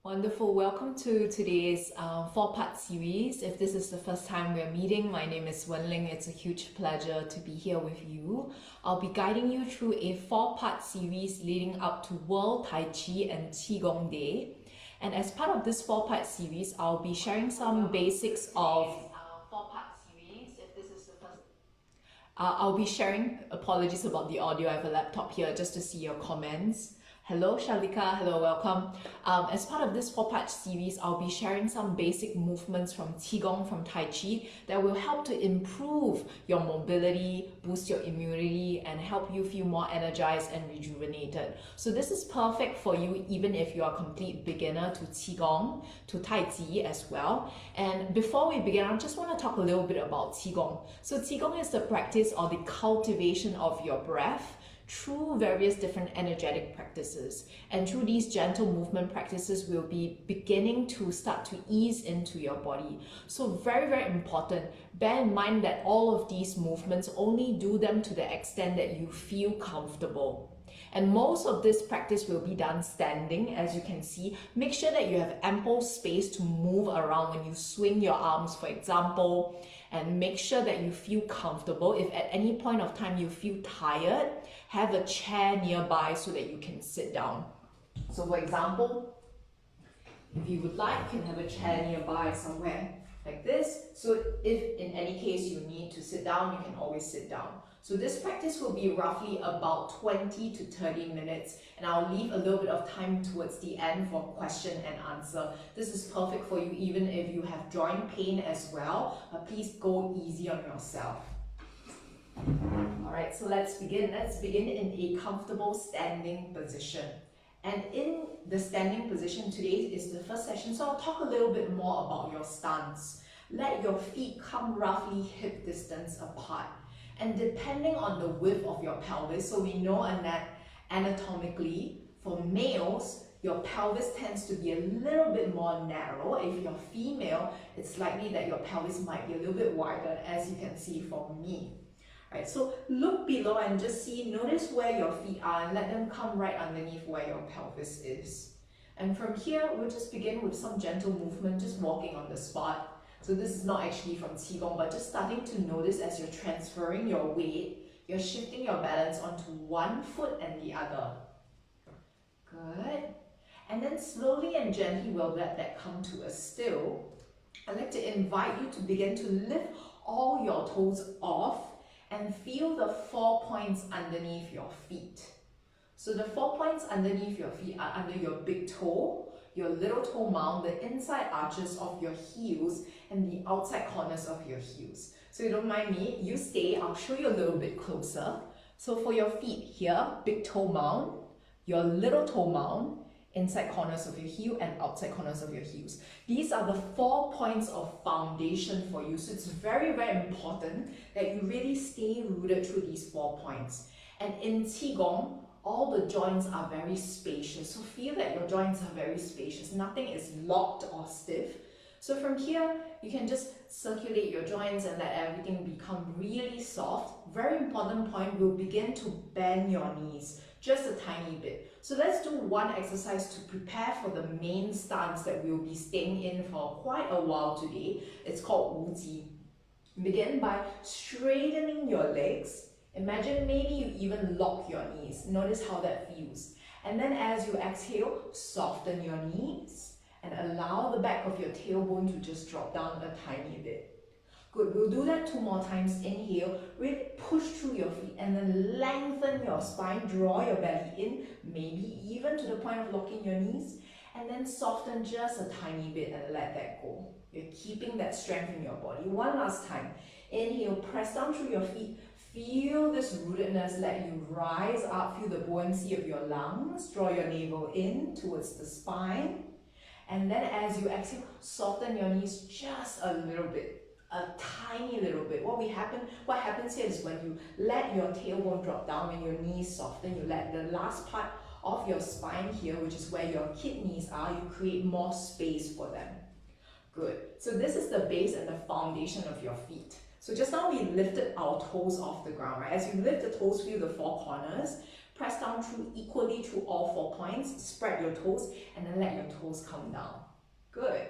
Wonderful. Welcome to today's four-part series. If this is the first time we're meeting, my name is Wenlin. It's a huge pleasure to be here with you. I'll be guiding you through a four-part series leading up to World Tai Chi and Qigong Day. And as part of this four-part series, I'll be sharing some basics of I'll be sharing, apologies about the audio, I have a laptop here just to see your comments. Hello Shalika, hello, welcome. As part of this four-part series, I'll be sharing some basic movements from Qigong, from Tai Chi, that will help to improve your mobility, boost your immunity, and help you feel more energized and rejuvenated. So this is perfect for you even if you're a complete beginner to Qigong, to Tai Chi as well. And before we begin, I just want to talk a little bit about Qigong. So Qigong is the practice or the cultivation of your breath through various different energetic practices, and through these gentle movement practices we'll be beginning to start to ease into your body. So very important, bear in mind that all of these movements, only do them to the extent that you feel comfortable. And most of this practice will be done standing. As you can see, make sure that you have ample space to move around when you swing your arms, for example, and make sure that you feel comfortable. If at any point of time you feel tired, have a chair nearby so that you can sit down. So for example, if you would like, you can have a chair nearby somewhere like this. So if in any case you need to sit down, you can always sit down. So this practice will be roughly about 20 to 30 minutes, and I'll leave a little bit of time towards the end for question and answer. This is perfect for you even if you have joint pain as well, but please go easy on yourself. Alright, so let's begin. Let's begin in a comfortable standing position. And in the standing position, today is the first session, so I'll talk a little bit more about your stance. Let your feet come roughly hip distance apart. And depending on the width of your pelvis, so we know that anatomically, for males, your pelvis tends to be a little bit more narrow. If you're female, it's likely that your pelvis might be a little bit wider, as you can see from me. Right, so look below and just see, notice where your feet are and let them come right underneath where your pelvis is. And from here, we'll just begin with some gentle movement, just walking on the spot. So this is not actually from Qigong, but just starting to notice as you're transferring your weight, you're shifting your balance onto one foot and the other. Good. And then slowly and gently we'll let that come to a still. I'd like to invite you to begin to lift all your toes off and feel the 4 points underneath your feet. So the 4 points underneath your feet are under your big toe, your little toe mound, the inside arches of your heels, and the outside corners of your heels. So you don't mind me, you stay, I'll show you a little bit closer. So for your feet here, big toe mound, your little toe mound, inside corners of your heel and outside corners of your heels. These are the 4 points of foundation for you. So it's very important that you really stay rooted through these 4 points. And in Qigong, all the joints are very spacious. So feel that your joints are very spacious. Nothing is locked or stiff. So from here, you can just circulate your joints and let everything become really soft. Very important point, we'll begin to bend your knees just a tiny bit. So let's do one exercise to prepare for the main stance that we'll be staying in for quite a while today. It's called Wu Ji. Begin by straightening your legs. Imagine maybe you even lock your knees. Notice how that feels. And then as you exhale, soften your knees and allow the back of your tailbone to just drop down a tiny bit. Good, we'll do that 2 more times. Inhale, really push through your feet and then lengthen your spine, draw your belly in, maybe even to the point of locking your knees, and then soften just a tiny bit and let that go. You're keeping that strength in your body. One last time. Inhale, press down through your feet. Feel this rootedness, let you rise up, feel the buoyancy of your lungs, draw your navel in towards the spine. And then as you exhale, soften your knees just a little bit, a tiny little bit. What happens here is when you let your tailbone drop down, when your knees soften, you let the last part of your spine here, which is where your kidneys are, you create more space for them. Good. So this is the base and the foundation of your feet. So just now we lifted our toes off the ground, right? As you lift the toes, feel the 4 corners. Press down through equally through all 4 points, spread your toes, and then let your toes come down. Good.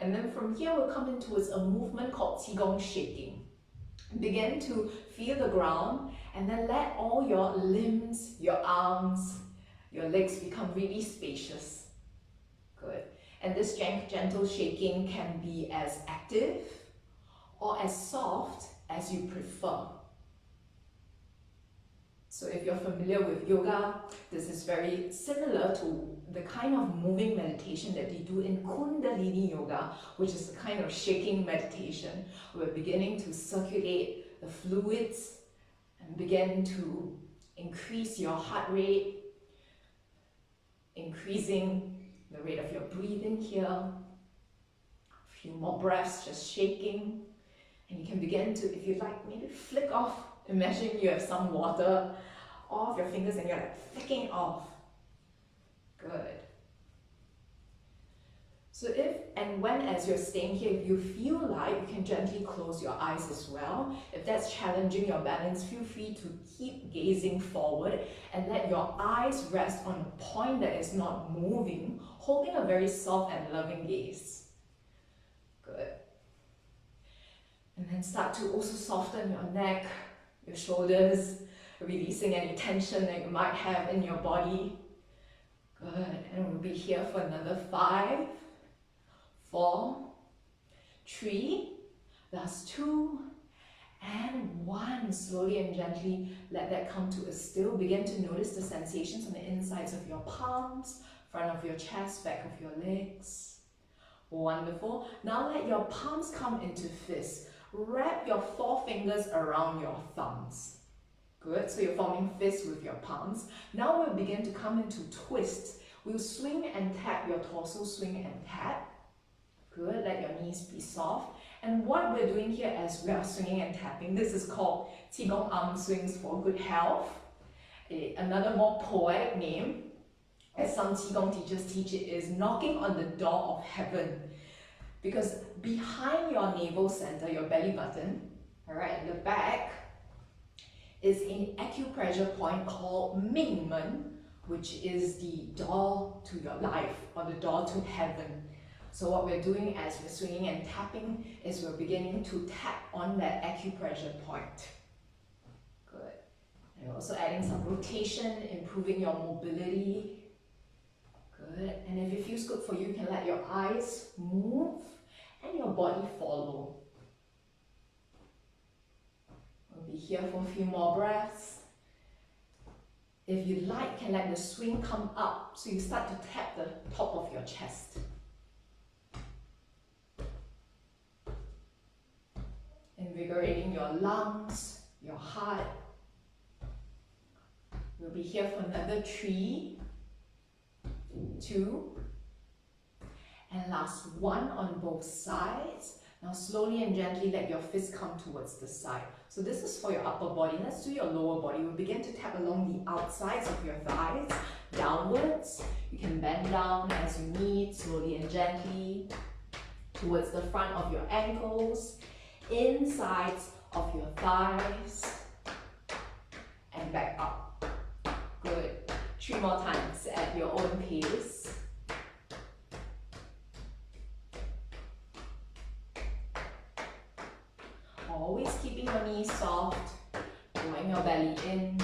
And then from here, we'll come in towards a movement called Qigong shaking. Begin to feel the ground, and then let all your limbs, your arms, your legs become really spacious. Good. And this gentle shaking can be as active or as soft as you prefer. So if you're familiar with yoga, this is very similar to the kind of moving meditation that we do in Kundalini yoga, which is a kind of shaking meditation. We're beginning to circulate the fluids and begin to increase your heart rate, increasing the rate of your breathing here. A few more breaths, just shaking. And you can begin to, if you like, maybe flick off. Imagine you have some water off your fingers and you're like flicking off. Good. So if and when as you're staying here, if you feel like, you can gently close your eyes as well. If that's challenging your balance, feel free to keep gazing forward and let your eyes rest on a point that is not moving, holding a very soft and loving gaze. Good. And then start to also soften your neck, your shoulders, releasing any tension that you might have in your body. Good. And we'll be here for another 5, 4, 3, last 2, and 1. Slowly and gently let that come to a still. Begin to notice the sensations on the insides of your palms, front of your chest, back of your legs. Wonderful. Now let your palms come into fists. Wrap your 4 fingers around your thumbs. Good, so you're forming fists with your palms. Now we'll begin to come into twists. We'll swing and tap your torso, swing and tap. Good, let your knees be soft. And what we're doing here as we are swinging and tapping, this is called Qigong arm swings for good health. Another more poetic name, as some Qigong teachers teach it, is knocking on the door of heaven. Because behind your navel center, your belly button, alright, at the back, is an acupressure point called Mingmen, which is the door to your life, or the door to heaven. So what we're doing as we're swinging and tapping is we're beginning to tap on that acupressure point. Good. And we're also adding some rotation, improving your mobility. Good. And if it feels good for you, you can let your eyes move and your body follow. We'll be here for a few more breaths. If you like, you can let the swing come up, so you start to tap the top of your chest. Invigorating your lungs, your heart. We'll be here for another 3, 2, and last 1 on both sides. Now slowly and gently let your fist come towards the side. So this is for your upper body. Let's do your lower body. We'll begin to tap along the outsides of your thighs, downwards. You can bend down as you need, slowly and gently, towards the front of your ankles, insides of your thighs, and back up. Good. 3 more times at your own pace. Always keeping your knees soft, drawing your belly in.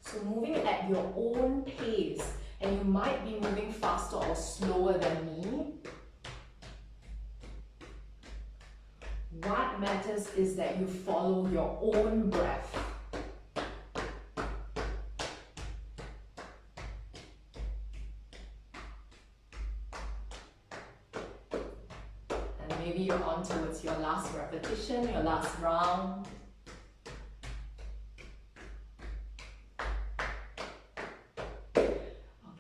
So moving at your own pace, and you might be moving faster or slower than me. What matters is that you follow your own breath. And maybe you're on towards your last repetition, your last round.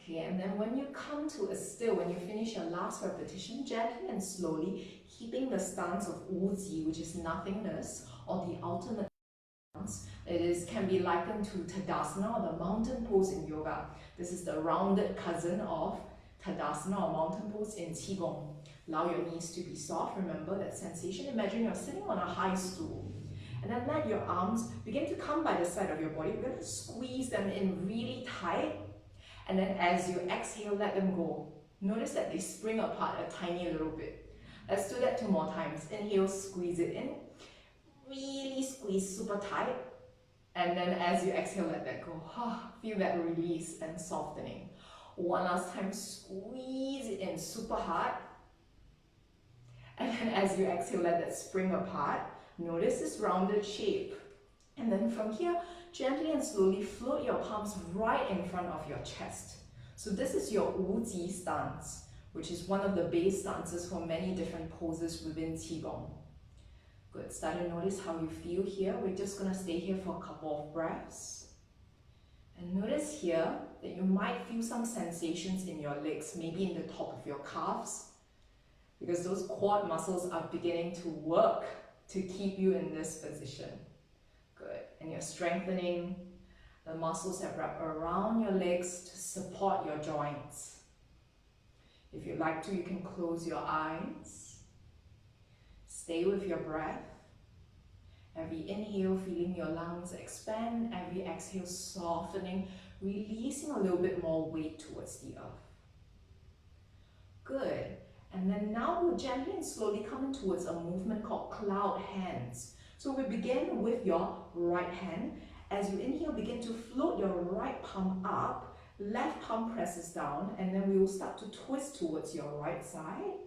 And then when you come to a still, when you finish your last repetition, gently and slowly, keeping the stance of Wuji, which is nothingness, or the ultimate stance. Can be likened to Tadasana, or the mountain pose in yoga. This is the rounded cousin of Tadasana, or mountain pose in Qigong. Allow your knees to be soft. Remember that sensation. Imagine you're sitting on a high stool. And then let your arms begin to come by the side of your body. We're going to squeeze them in really tight. And then as you exhale, let them go. Notice that they spring apart a tiny little bit. Let's do that 2 more times. Inhale, squeeze it in. Really squeeze super tight. And then as you exhale, let that go. Feel that release and softening. One last time, squeeze it in super hard. And then as you exhale, let that spring apart. Notice this rounded shape. And then from here, gently and slowly float your palms right in front of your chest. So this is your Wuji stance, which is one of the base stances for many different poses within Qigong. Good, start to notice how you feel here. We're just going to stay here for a couple of breaths. And notice here that you might feel some sensations in your legs, maybe in the top of your calves, because those quad muscles are beginning to work to keep you in this position. Good, and you're strengthening the muscles that wrap around your legs to support your joints. If you'd like to, you can close your eyes. Stay with your breath. Every inhale, feeling your lungs expand. Every exhale, softening, releasing a little bit more weight towards the earth. Good. And then now we'll gently and slowly come in towards a movement called cloud hands. So we begin with your right hand. As you inhale, begin to float your right palm up. Left palm presses down, and then we will start to twist towards your right side.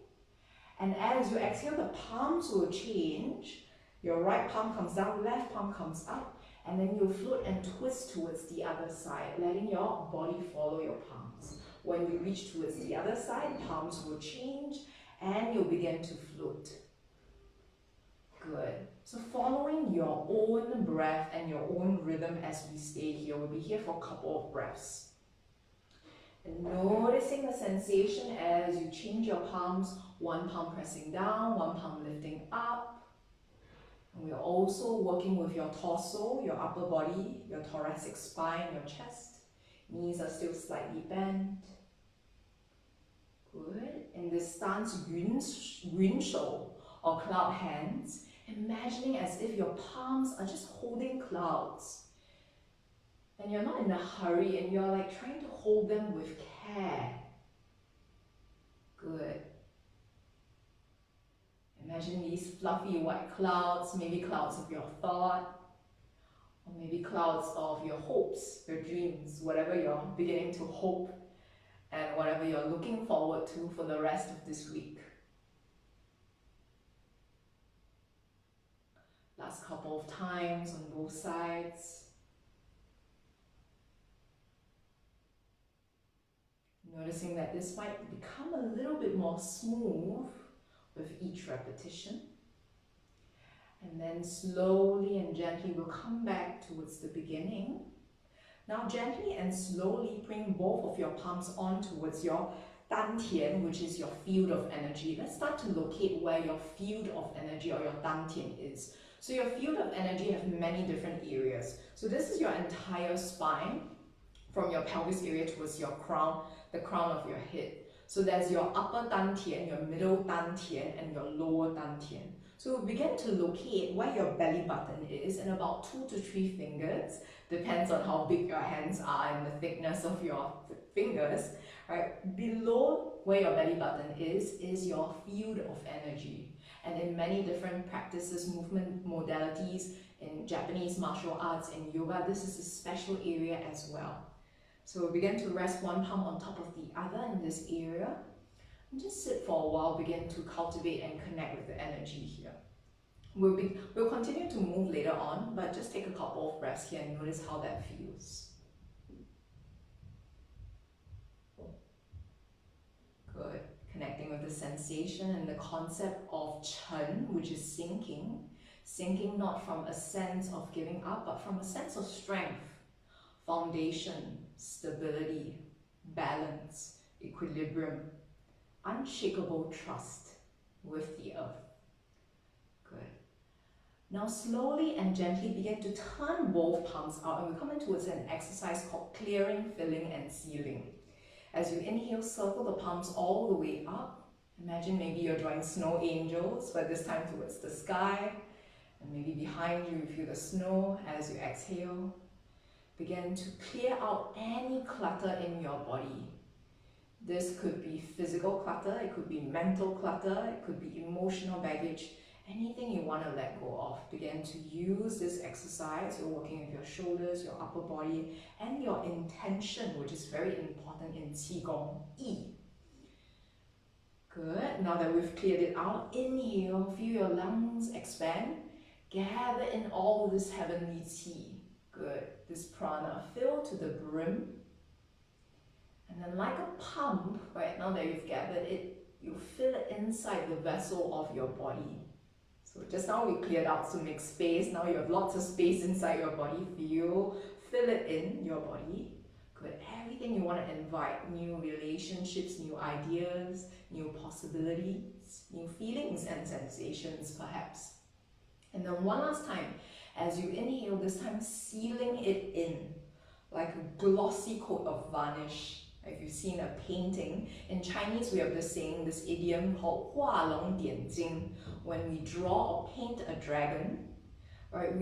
And as you exhale, the palms will change. Your right palm comes down, left palm comes up, and then you'll float and twist towards the other side, letting your body follow your palms. When you reach towards the other side, palms will change, and you'll begin to float. Good. So following your own breath and your own rhythm as we stay here, we'll be here for a couple of breaths. And noticing the sensation as you change your palms, one palm pressing down, one palm lifting up. And we are also working with your torso, your upper body, your thoracic spine, your chest. Knees are still slightly bent. Good. In this stance, Yun Shou, or cloud hands, imagining as if your palms are just holding clouds. And you're not in a hurry, and you're like trying to hold them with care. Good. Imagine these fluffy white clouds, maybe clouds of your thought, or maybe clouds of your hopes, your dreams, whatever you're beginning to hope and whatever you're looking forward to for the rest of this week. Last couple of times on both sides. Noticing that this might become a little bit more smooth with each repetition. And then slowly and gently we'll come back towards the beginning. Now gently and slowly bring both of your palms on towards your dantian, which is your field of energy. Let's start to locate where your field of energy or your dantian is. So your field of energy has many different areas. So this is your entire spine, from your pelvis area towards your crown, the crown of your head. So there's your upper dantian, your middle dantian, and your lower dantian. So begin to locate where your belly button is in about 2 to 3 fingers. Depends on how big your hands are and the thickness of your fingers. Right? Below where your belly button is your field of energy. And in many different practices, movement modalities, in Japanese martial arts, in yoga, this is a special area as well. So begin to rest one palm on top of the other in this area. And just sit for a while, begin to cultivate and connect with the energy here. We'll continue to move later on, but just take a couple of breaths here and notice how that feels. Good. Connecting with the sensation and the concept of Chen, which is sinking. Sinking not from a sense of giving up, but from a sense of strength, foundation, stability, balance, equilibrium, unshakable trust with the earth. Good. Now slowly and gently begin to turn both palms out, and we come in towards an exercise called clearing, filling, and sealing. As you inhale, circle the palms all the way up. Imagine maybe you're drawing snow angels, but this time towards the sky. And maybe behind you, you feel the snow as you exhale. Begin to clear out any clutter in your body. This could be physical clutter, it could be mental clutter, it could be emotional baggage, anything you want to let go of. Begin to use this exercise. You're working with your shoulders, your upper body, and your intention, which is very important in Qigong, E. Good. Now that we've cleared it out, inhale, feel your lungs expand. Gather in all this heavenly Qi. Good. This prana, fill to the brim. And then like a pump, right, now that you've gathered it, you fill it inside the vessel of your body. So just now we cleared out to make space. Now you have lots of space inside your body. Fill it in your body. Good. Everything you want to invite, new relationships, new ideas, new possibilities, new feelings and sensations perhaps. And then one last time, as you inhale, this time sealing it in, like a glossy coat of varnish. If you've seen a painting, in Chinese we have this saying, this idiom called 画龙点睛. When we draw or paint a dragon, right,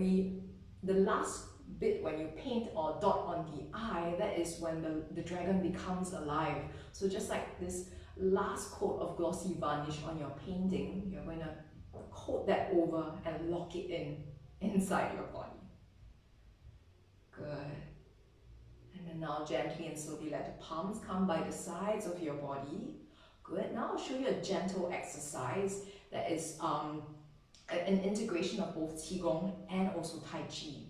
the last bit when you paint or dot on the eye, that is when the dragon becomes alive. So just like this last coat of glossy varnish on your painting, you're going to coat that over and lock it inside your body. Good. And then now gently and slowly let the palms come by the sides of your body. Good. Now I'll show you a gentle exercise that is an integration of both Qigong and also Tai Chi.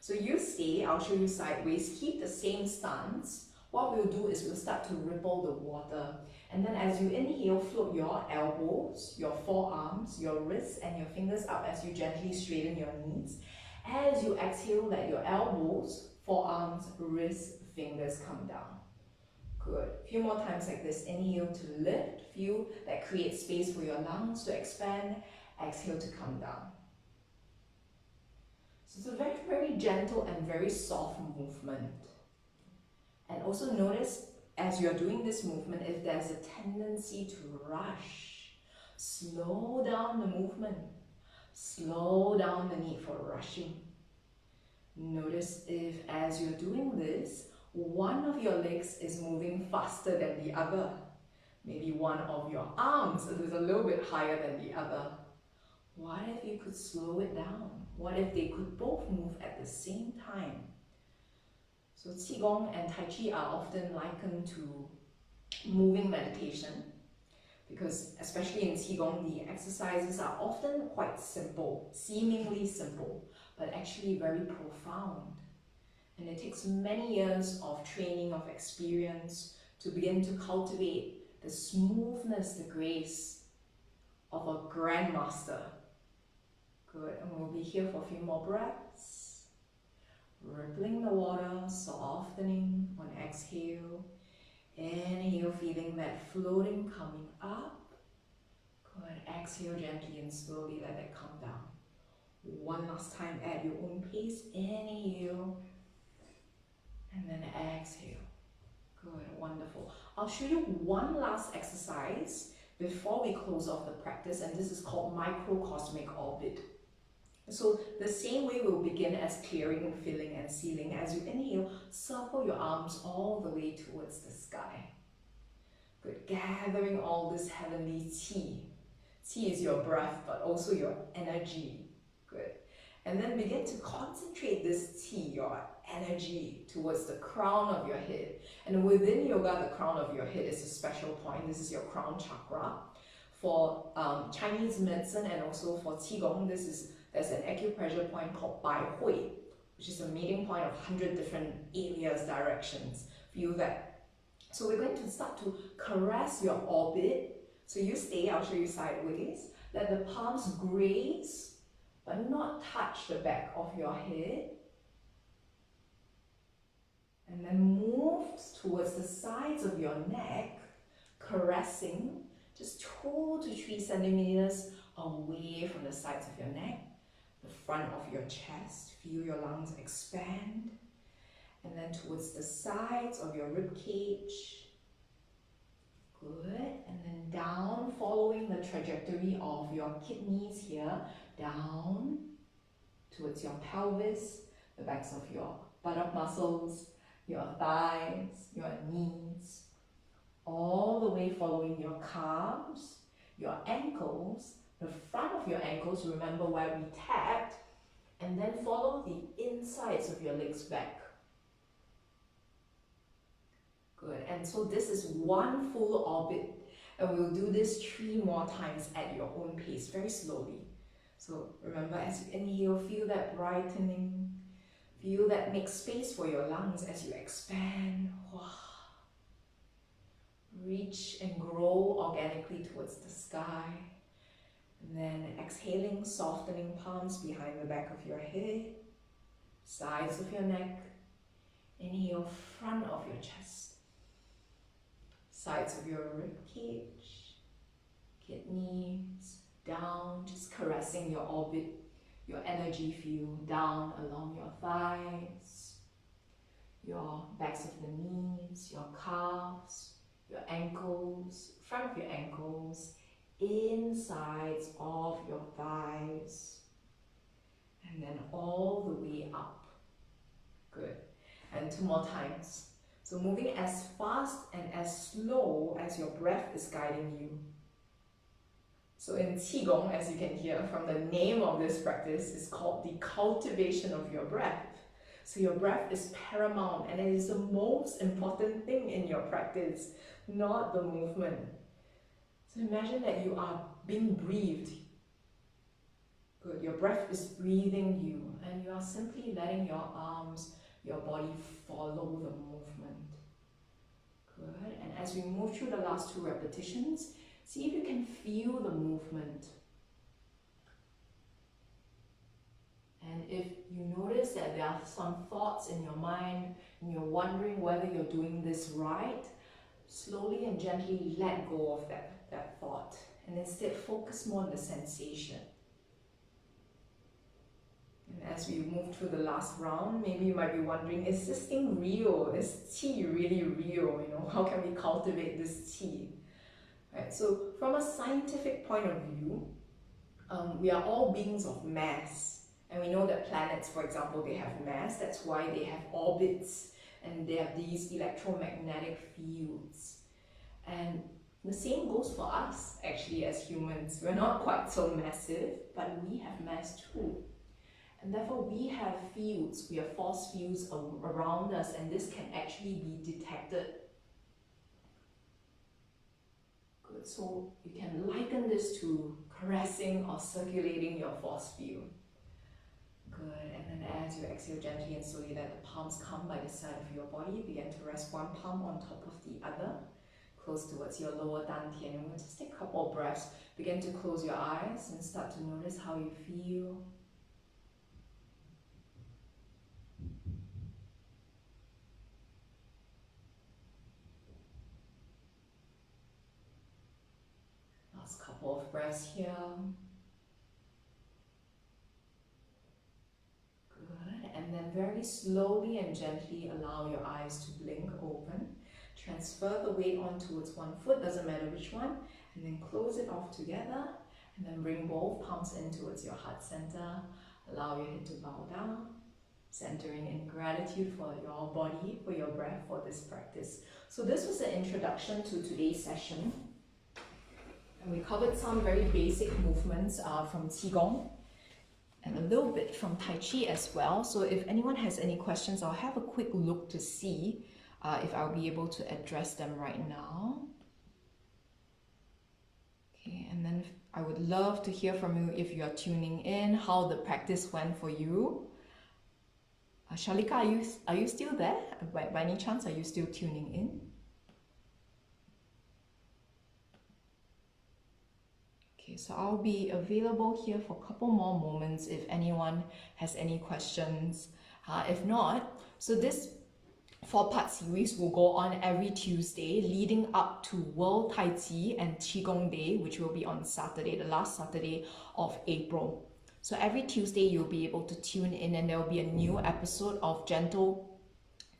So you stay, I'll show you sideways, keep the same stance. What we'll do is we'll start to ripple the water. And then as you inhale, float your elbows, your forearms, your wrists and your fingers up as you gently straighten your knees. As you exhale, let your elbows, forearms, wrists, fingers come down. Good. A few more times like this. Inhale to lift. Feel that creates space for your lungs to expand. Exhale to come down. So it's a very, very gentle and very soft movement. And also notice as you're doing this movement, if there's a tendency to rush, slow down the movement. Slow down the need for rushing. Notice if as you're doing this, one of your legs is moving faster than the other. Maybe one of your arms is a little bit higher than the other. What if you could slow it down? What if they could both move at the same time? So Qigong and Tai Chi are often likened to moving meditation, because especially in Qigong, the exercises are often quite simple, seemingly simple, but actually very profound. And it takes many years of training, of experience to begin to cultivate the smoothness, the grace of a grandmaster. Good, and we'll be here for a few more breaths. Rippling the water, softening on exhale. Inhale, feeling that floating coming up. Good, exhale gently and slowly, let it come down. One last time at your own pace. Inhale. And then exhale. Good, wonderful. I'll show you one last exercise before we close off the practice, and this is called microcosmic orbit. So the same way we'll begin as clearing, filling and sealing. As you inhale, circle your arms all the way towards the sky. Good, gathering all this heavenly Qi. Qi is your breath, but also your energy. Good. And then begin to concentrate this Qi, your energy, towards the crown of your head. And within yoga, the crown of your head is a special point. This is your crown chakra. For Chinese medicine and also for Qigong, there's an acupressure point called Bai Hui, which is a meeting point of 100 different areas, directions. Feel that. So we're going to start to caress your orbit. So you stay, I'll show you sideways. Let the palms graze, but not touch the back of your head. And then move towards the sides of your neck, caressing, just 2 to 3 centimeters away from the sides of your neck, the front of your chest. Feel your lungs expand. And then towards the sides of your rib cage. Good. And then down, following the trajectory of your kidneys here, down. towards your pelvis, the backs of your buttock muscles, your thighs, your knees, all the way following your calves, your ankles, the front of your ankles, remember where we tapped, and then follow the insides of your legs back. Good, and so this is one full orbit, and we'll do this 3 more times at your own pace, very slowly. So remember, as you inhale, feel that brightening, feel that make space for your lungs as you expand. Reach and grow organically towards the sky. And then exhaling, softening palms behind the back of your head, sides of your neck. Inhale, front of your chest, sides of your rib cage, kidneys, down, just caressing your orbit, your energy field down along your thighs, your backs of the knees, your calves, your ankles, front of your ankles, insides of your thighs, and then all the way up. Good. And 2 more times. So moving as fast and as slow as your breath is guiding you. So in Qigong, as you can hear from the name of this practice, is called the cultivation of your breath. So your breath is paramount, and it is the most important thing in your practice, not the movement. So imagine that you are being breathed. Good. Your breath is breathing you, and you are simply letting your arms, your body follow the movement. Good. And as we move through the last 2 repetitions, see if you can feel the movement. And if you notice that there are some thoughts in your mind and you're wondering whether you're doing this right, slowly and gently let go of that thought and instead focus more on the sensation. And as we move through the last round, maybe you might be wondering, is this thing real? Is qi really real? How can we cultivate this qi? Right, so from a scientific point of view, we are all beings of mass. And we know that planets, for example, they have mass. That's why they have orbits and they have these electromagnetic fields. And the same goes for us, actually, as humans. We're not quite so massive, but we have mass too. And therefore, we have fields, we have force fields around us, and this can actually be detected. Good, so you can liken this to caressing or circulating your force field. Good, and then as you exhale gently and slowly let the palms come by the side of your body, begin to rest one palm on top of the other, close towards your lower dantian. And we'll just take a couple of breaths. Begin to close your eyes and start to notice how you feel. Last couple of breaths here. And then very slowly and gently allow your eyes to blink open. Transfer the weight on towards one foot, doesn't matter which one, and then close it off together. And then bring both palms in towards your heart center. Allow your head to bow down, centering in gratitude for your body, for your breath, for this practice. So this was an introduction to today's session. And we covered some very basic movements from Qigong, and a little bit from Tai Chi as well. So if anyone has any questions, I'll have a quick look to see if I'll be able to address them right now. Okay, and then I would love to hear from you if you're tuning in, how the practice went for you. Shalika, are you still there? By any chance, are you still tuning in? Okay, so I'll be available here for a couple more moments if anyone has any questions. If not, so this 4-part series will go on every Tuesday leading up to World Tai Chi and Qigong Day, which will be on Saturday, the last Saturday of April. So every Tuesday you'll be able to tune in and there will be a new episode of Gentle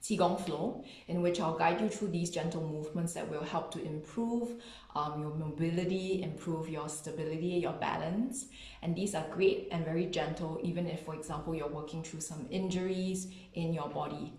Qigong flow, in which I'll guide you through these gentle movements that will help to improve your mobility, improve your stability, your balance. And these are great and very gentle, even if, for example, you're working through some injuries in your body.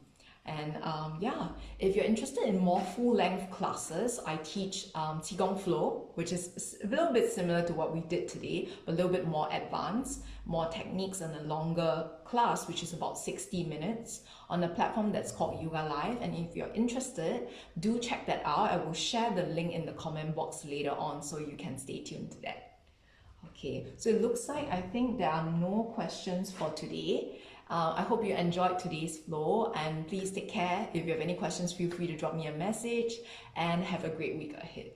And yeah, if you're interested in more full-length classes, I teach Qigong Flow, which is a little bit similar to what we did today, but a little bit more advanced, more techniques, and a longer class, which is about 60 minutes on a platform that's called Yoga Live. And if you're interested, do check that out. I will share the link in the comment box later on, so you can stay tuned to that. Okay, so it looks like I think there are no questions for today. I hope you enjoyed today's flow, and please take care. If you have any questions, feel free to drop me a message, and have a great week ahead.